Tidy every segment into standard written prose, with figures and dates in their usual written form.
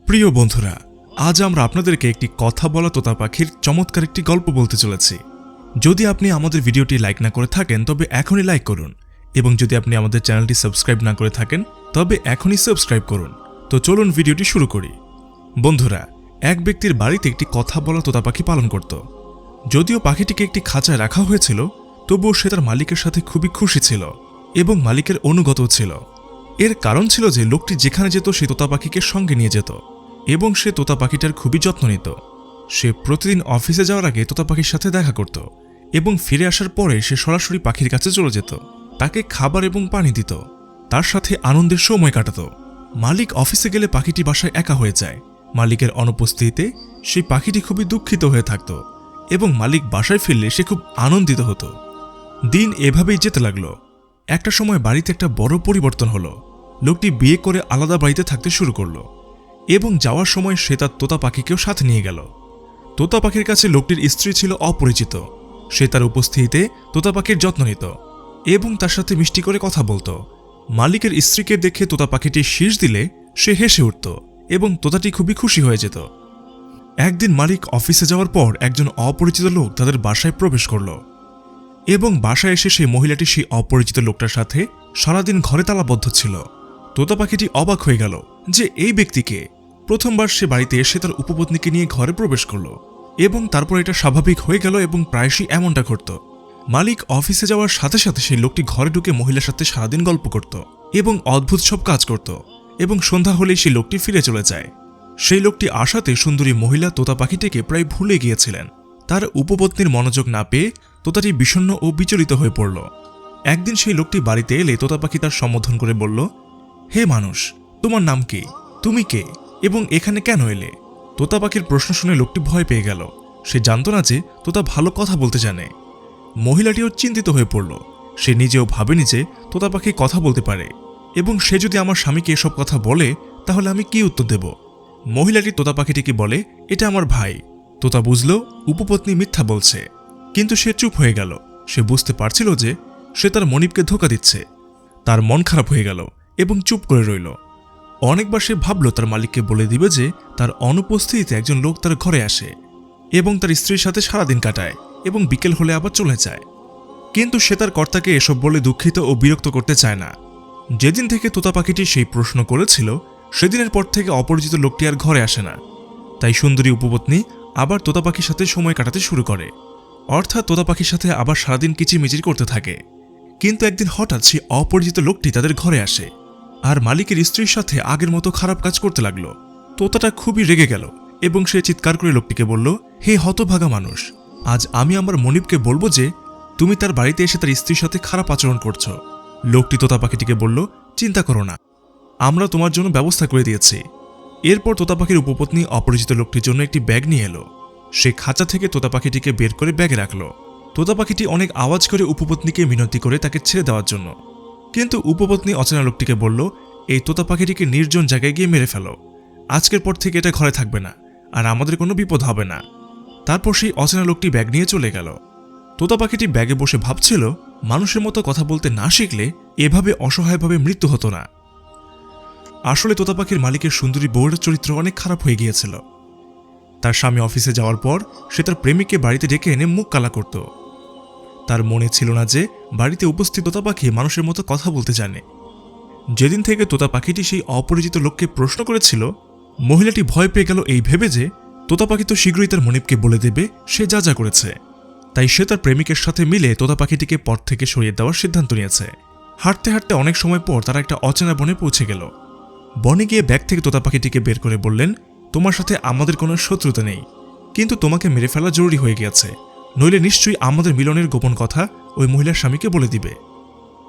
প্রিয় বন্ধুরা, আজ আমরা আপনাদেরকে একটি কথা বলা তোতা পাখির চমৎকার একটি গল্প বলতে চলেছি। যদি আপনি আমাদের ভিডিওটি লাইক না করে থাকেন তবে এখনই লাইক করুন, এবং যদি আপনি আমাদের চ্যানেলটি সাবস্ক্রাইব না করে থাকেন তবে এখনই সাবস্ক্রাইব করুন। তো চলুন ভিডিওটি শুরু করি। বন্ধুরা, এক ব্যক্তির বাড়িতে একটি কথা বলা তোতা পাখি পালন করত। যদিও পাখিটিকে একটি খাঁচায় রাখা হয়েছিল, তবুও সে তার মালিকের সাথে খুবই খুশি ছিল এবং মালিকের অনুগতও ছিল। এর কারণ ছিল যে লোকটি যেখানে যেত সে তোতা পাখিকে সঙ্গে নিয়ে যেত এবং সে তোতা পাখিটার খুবই যত্ন নিত। সে প্রতিদিন অফিসে যাওয়ার আগে তোতা পাখির সাথে দেখা করত এবং ফিরে আসার পরে সে সরাসরি পাখির কাছে চলে যেত, তাকে খাবার এবং পানি দিত, তার সাথে আনন্দের সময় কাটাত। মালিক অফিসে গেলে পাখিটি বাসায় একা হয়ে যায়। মালিকের অনুপস্থিতিতে সেই পাখিটি খুবই দুঃখিত হয়ে থাকত এবং মালিক বাসায় ফিরলে সে খুব আনন্দিত হতো। দিন এভাবেই যেতে লাগলো। একটা সময় বাড়িতে একটা বড় পরিবর্তন হলো। লোকটি বিয়ে করে আলাদা বাড়িতে থাকতে শুরু করলো এবং যাওয়ার সময় সে তার তোতা পাখিকেও সাথে নিয়ে গেল। তোতা পাখির কাছে লোকটির স্ত্রী ছিল অপরিচিত। সে তার উপস্থিতিতে তোতা পাখির যত্ন নিত এবং তার সাথে মিষ্টি করে কথা বলতো। মালিকের স্ত্রীকে দেখে তোতা পাখিটি শীষ দিলে সে হেসে উঠত এবং তোতাটি খুবই খুশি হয়ে যেত। একদিন মালিক অফিসে যাওয়ার পর একজন অপরিচিত লোক তাদের বাসায় প্রবেশ করল এবং বাসায় এসে সেই মহিলাটি সেই অপরিচিত লোকটার সাথে সারাদিন ঘরে তালাবদ্ধ ছিল। তোতা পাখিটি অবাক হয়ে গেল যে এই ব্যক্তিকে। প্রথমবার সে বাড়িতে এসে তার উপপত্নীকে নিয়ে ঘরে প্রবেশ করল এবং তারপর এটা স্বাভাবিক হয়ে গেল এবং প্রায়শই এমনটা ঘটত। মালিক অফিসে যাওয়ার সাথে সাথে সেই লোকটি ঘরে ঢুকে মহিলার সাথে সারাদিন গল্প করত এবং অদ্ভুত সব কাজ করত এবং সন্ধ্যা হলেই সেই লোকটি ফিরে চলে যায়। সেই লোকটি আসাতে সুন্দরী মহিলা তোতা পাখিটিকে প্রায় ভুলে গিয়েছিলেন। তার উপপত্নীর মনোযোগ না পেয়ে তোতাটি বিষণ্ণ ও বিচলিত হয়ে পড়ল। একদিন সেই লোকটি বাড়িতে এলে তোতা পাখি তার সম্বোধন করে বলল, হে মানুষ, তোমার নাম কি? তুমি কে এবং এখানে কেন এলে? তোতা পাখির প্রশ্ন শুনে লোকটি ভয় পেয়ে গেল। সে জানত না যে তোতা ভালো কথা বলতে জানে। মহিলাটিও চিন্তিত হয়ে পড়ল। সে নিজেও ভাবেনি যে তোতা পাখি কথা বলতে পারে এবং সে যদি আমার স্বামীকে এসব কথা বলে তাহলে আমি কি উত্তর দেব। মহিলাটি তোতা পাখিটিকে বলে, এটা আমার ভাই। তোতা বুঝল উপপত্নী মিথ্যা বলছে, কিন্তু সে চুপ হয়ে গেল। সে বুঝতে পারছিল যে সে তার মনিবকে ধোঁকা দিচ্ছে। তার মন খারাপ হয়ে গেল এবং চুপ করে রইল। অনেকবার সে ভাবল তার মালিককে বলে দিবে যে তার অনুপস্থিতিতে একজন লোক তার ঘরে আসে এবং তার স্ত্রীর সাথে সারাদিন কাটায় এবং বিকেল হলে আবার চলে যায়। কিন্তু সে তার কর্তাকে এসব বলে দুঃখিত ও বিরক্ত করতে চায় না। যেদিন থেকে তোতা পাখিটি সেই প্রশ্ন করেছিল সেদিনের পর থেকে অপরিচিত লোকটি আর ঘরে আসে না। তাই সুন্দরী উপপত্নী আবার তোতা পাখির সাথে সময় কাটাতে শুরু করে, অর্থাৎ তোতা পাখির সাথে আবার সারাদিন কিচিরমিচির করতে থাকে। কিন্তু একদিন হঠাৎ সেই অপরিচিত লোকটি তাদের ঘরে আসে আর মালিকের স্ত্রীর সাথে আগের মতো খারাপ কাজ করতে লাগলো। তোতাটা খুবই রেগে গেল এবং সে চিৎকার করে লোকটিকে বলল, হে হতভাগা মানুষ, আজ আমি আমার মনিবকে বলবো যে তুমি তার বাড়িতে এসে তার স্ত্রীর সাথে খারাপ আচরণ করছো। লোকটি তোতা পাখিটিকে বলল, চিন্তা করো না, আমরা তোমার জন্য ব্যবস্থা করে দিয়েছি। এরপর তোতা পাখির উপপত্নী অপরিচিত লোকটির জন্য একটি ব্যাগ নিয়ে এলো। সে খাঁচা থেকে তোতা পাখিটিকে বের করে ব্যাগে রাখলো। তোতা পাখিটি অনেক আওয়াজ করে উপপত্নীকে মিনতি করে তাকে ছেড়ে দেওয়ার জন্য, কিন্তু উপপত্নী অচেনা লোকটিকে বলল, এই তোতা পাখিটিকে নির্জন জায়গায় গিয়ে মেরে ফেলো। আজকের পর থেকে এটা ঘরে থাকবে না আর আমাদের কোনো বিপদ হবে না। তারপর সেই অচেনা লোকটি ব্যাগ নিয়ে চলে গেল। তোতা পাখিটি ব্যাগে বসে ভাবছিল মানুষের মতো কথা বলতে না শিখলে এভাবে অসহায়ভাবে মৃত্যু হতো না। আসলে তোতা পাখির মালিকের সুন্দরী বউয়ের চরিত্র অনেক খারাপ হয়ে গিয়েছিল। তার স্বামী অফিসে যাওয়ার পর সে তার প্রেমিককে বাড়িতে ডেকে এনে মুখ কালা করত। তার মনে ছিল না যে বাড়িতে উপস্থিত তোতা পাখি মানুষের মতো কথা বলতে জানে। যেদিন থেকে তোতা পাখিটি সেই অপরিচিত লোককে প্রশ্ন করেছিল, মহিলাটি ভয় পেয়ে গেল এই ভেবে যে তোতা পাখি তো শীঘ্রই তার মনিবকে বলে দেবে সে যা যা করেছে। তাই সে তার প্রেমিকের সাথে মিলে তোতা পাখিটিকে পথ থেকে সরিয়ে দেওয়ার সিদ্ধান্ত নিয়েছে। হাঁটতে হাঁটতে অনেক সময় পর তারা একটা অচেনা বনে পৌঁছে গেল। বনে গিয়ে ব্যাগ থেকে তোতা পাখিটিকে বের করে বললেন, তোমার সাথে আমাদের কোনো শত্রুতা নেই, কিন্তু তোমাকে মেরে ফেলা জরুরি হয়ে গিয়েছে, নইলে নিশ্চয়ই আমাদের মিলনের গোপন কথা ওই মহিলার স্বামীকে বলে দিবে।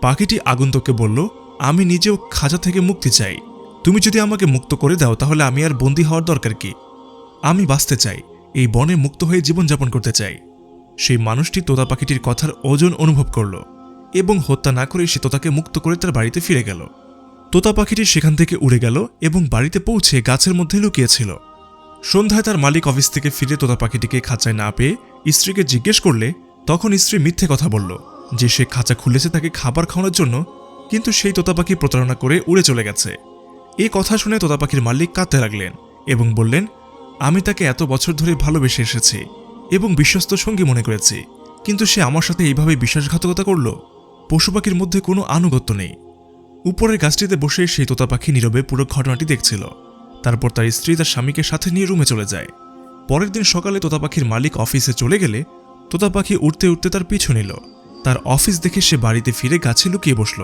পাখিটি আগন্তুককে বলল, আমি নিজেও খাঁচা থেকে মুক্তি চাই। তুমি যদি আমাকে মুক্ত করে দাও তাহলে আমি আর বন্দী হওয়ার দরকার কি? আমি বাঁচতে চাই, এই বনে মুক্ত হয়ে জীবনযাপন করতে চাই। সেই মানুষটি তোতা পাখিটির কথার ওজন অনুভব করল এবং হত্যা না করে সে তোতাকে মুক্ত করে তার বাড়িতে ফিরে গেল। তোতা পাখিটি সেখান থেকে উড়ে গেল এবং বাড়িতে পৌঁছে গাছের মধ্যে লুকিয়েছিল। সন্ধ্যায় তার মালিক অফিস থেকে ফিরে তোতা পাখিটিকে খাঁচায় না পেয়ে স্ত্রীকে জিজ্ঞেস করলে তখন স্ত্রী মিথ্যে কথা বলল যে সে খাঁচা খুলেছে তাকে খাবার খাওয়ানোর জন্য, কিন্তু সেই তোতা পাখি প্রতারণা করে উড়ে চলে গেছে। এই কথা শুনে তোতা পাখির মালিক কাঁদতে লাগলেন এবং বললেন, আমি তাকে এত বছর ধরে ভালোবেসে এসেছি এবং বিশ্বস্ত সঙ্গী মনে করেছি, কিন্তু সে আমার সাথে এইভাবে বিশ্বাসঘাতকতা করল। পশু পাখির মধ্যে কোনো আনুগত্য নেই। উপরের গাছটিতে বসে সেই তোতা পাখি নীরবে পুরো ঘটনাটি দেখছিল। তারপর তার স্ত্রী তার স্বামীকে সাথে নিয়ে রুমে চলে যায়। পরের দিন সকালে তোতা পাখির মালিক অফিসে চলে গেলে তোতা পাখি উঠতে উঠতে তার পিছু নিল। তার অফিস দেখে সে বাড়িতে ফিরে গাছে লুকিয়ে বসল।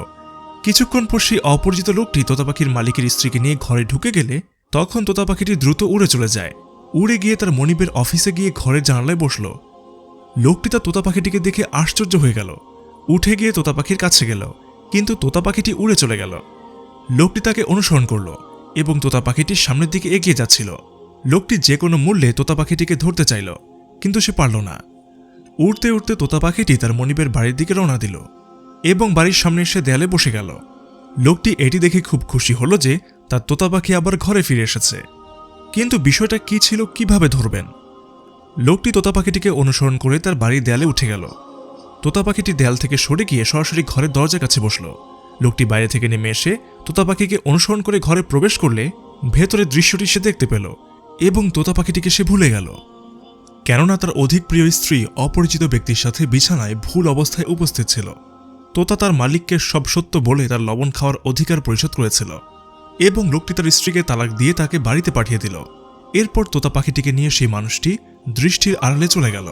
কিছুক্ষণ পর সেই অপরিচিত লোকটি তোতা পাখির মালিকের স্ত্রীকে নিয়ে ঘরে ঢুকে গেলে তখন তোতা পাখিটি দ্রুত উড়ে চলে যায়। উড়ে গিয়ে তার মনিবের অফিসে গিয়ে ঘরের জানালায় বসল। লোকটি তার তোতা পাখিটিকে দেখে আশ্চর্য হয়ে গেল। উঠে গিয়ে তোতা পাখির কাছে গেল, কিন্তু তোতা পাখিটি উড়ে চলে গেল। লোকটি তাকে অনুসরণ করল এবং তোতা পাখিটির সামনের দিকে এগিয়ে যাচ্ছিল। লোকটি যে কোনো মূল্যে তোতা পাখিটিকে ধরতে চাইল, কিন্তু সে পারল না। উড়তে উড়তে তোতা পাখিটি তার মনিবের বাড়ির দিকে রওনা দিল এবং বাড়ির সামনে এসে দেয়ালে বসে গেল। লোকটি এটি দেখে খুব খুশি হল যে তার তোতা পাখি আবার ঘরে ফিরে এসেছে, কিন্তু বিষয়টা কি ছিল, কিভাবে ধরবেন? লোকটি তোতা পাখিটিকে অনুসরণ করে তার বাড়ির দেয়ালে উঠে গেল। তোতা পাখিটি দেয়াল থেকে সরে গিয়ে সরাসরি ঘরের দরজার কাছে বসল। লোকটি বাইরে থেকে নেমে এসে তোতা পাখিকে অনুসরণ করে ঘরে প্রবেশ করলে ভেতরের দৃশ্যটি সে দেখতে পেল এবং তোতা পাখিটিকে সে ভুলে গেল, কেননা তার অধিক প্রিয় স্ত্রী অপরিচিত ব্যক্তির সাথে বিছানায় ভুল অবস্থায় উপস্থিত ছিল। তোতা তার মালিককে সব সত্য বলে তার লবণ খাওয়ার অধিকার পরিশোধ করেছিল এবং লোকটি তার স্ত্রীকে তালাক দিয়ে তাকে বাড়িতে পাঠিয়ে দিল। এরপর তোতা পাখিটিকে নিয়ে সেই মানুষটি দৃষ্টির আড়ালে চলে গেল।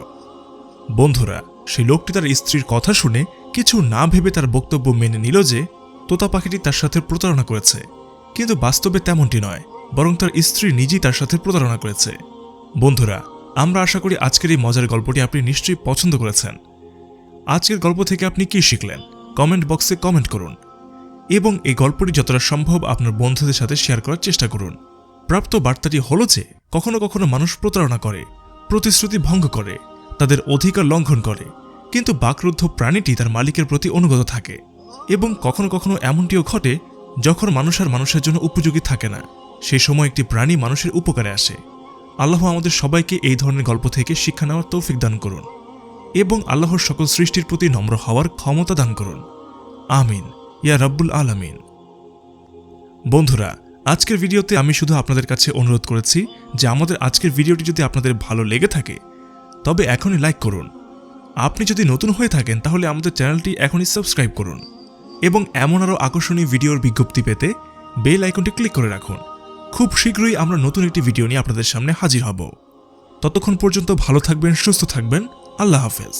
বন্ধুরা, সেই লোকটি তার স্ত্রীর কথা শুনে কিছু না ভেবে তার বক্তব্য মেনে নিল যে তোতা পাখিটি তার সাথে প্রতারণা করেছে, কিন্তু বাস্তবে তেমনটি নয়, বরং তার স্ত্রী নিজেই তার সাথে প্রতারণা করেছে। বন্ধুরা, আমরা আশা করি আজকের এই মজার গল্পটি আপনি নিশ্চয়ই পছন্দ করেছেন। আজকের গল্প থেকে আপনি কি শিখলেন কমেন্ট বক্সে কমেন্ট করুন এবং এই গল্পটি যতটা সম্ভব আপনার বন্ধুদের সাথে শেয়ার করার চেষ্টা করুন। প্রাপ্ত বার্তাটি হলো যে কখনো কখনো মানুষ প্রতারণা করে, প্রতিশ্রুতি ভঙ্গ করে, তাদের অধিকার লঙ্ঘন করে, কিন্তু বাকরুদ্ধ প্রাণীটি তার মালিকের প্রতি অনুগত থাকে। এবং কখনো কখনো এমনটিও ঘটে যখন মানুষ আর মানুষের জন্য উপযোগী থাকে না, সেই সময় একটি প্রাণী মানুষের উপকারে আসে। আল্লাহ আমাদের সবাইকে এই ধরনের গল্প থেকে শিক্ষা নেওয়ার তৌফিক দান করুন এবং আল্লাহর সকল সৃষ্টির প্রতি নম্র হওয়ার ক্ষমতা দান করুন। আমিন ইয়া রাব্বুল আলামিন। বন্ধুরা, আজকের ভিডিওতে আমি শুধু আপনাদের কাছে অনুরোধ করেছি যে আমাদের আজকের ভিডিওটি যদি আপনাদের ভালো লেগে থাকে তবে এখনই লাইক করুন। আপনি যদি নতুন হয়ে থাকেন তাহলে আমাদের চ্যানেলটি এখনই সাবস্ক্রাইব করুন এবং এমন আরও আকর্ষণীয় ভিডিওর বিজ্ঞপ্তি পেতে বেল আইকনটি ক্লিক করে রাখুন। খুব শীঘ্রই আমরা নতুন একটি ভিডিও নিয়ে আপনাদের সামনে হাজির হব। ততক্ষণ পর্যন্ত ভালো থাকবেন, সুস্থ থাকবেন। আল্লাহ হাফেজ।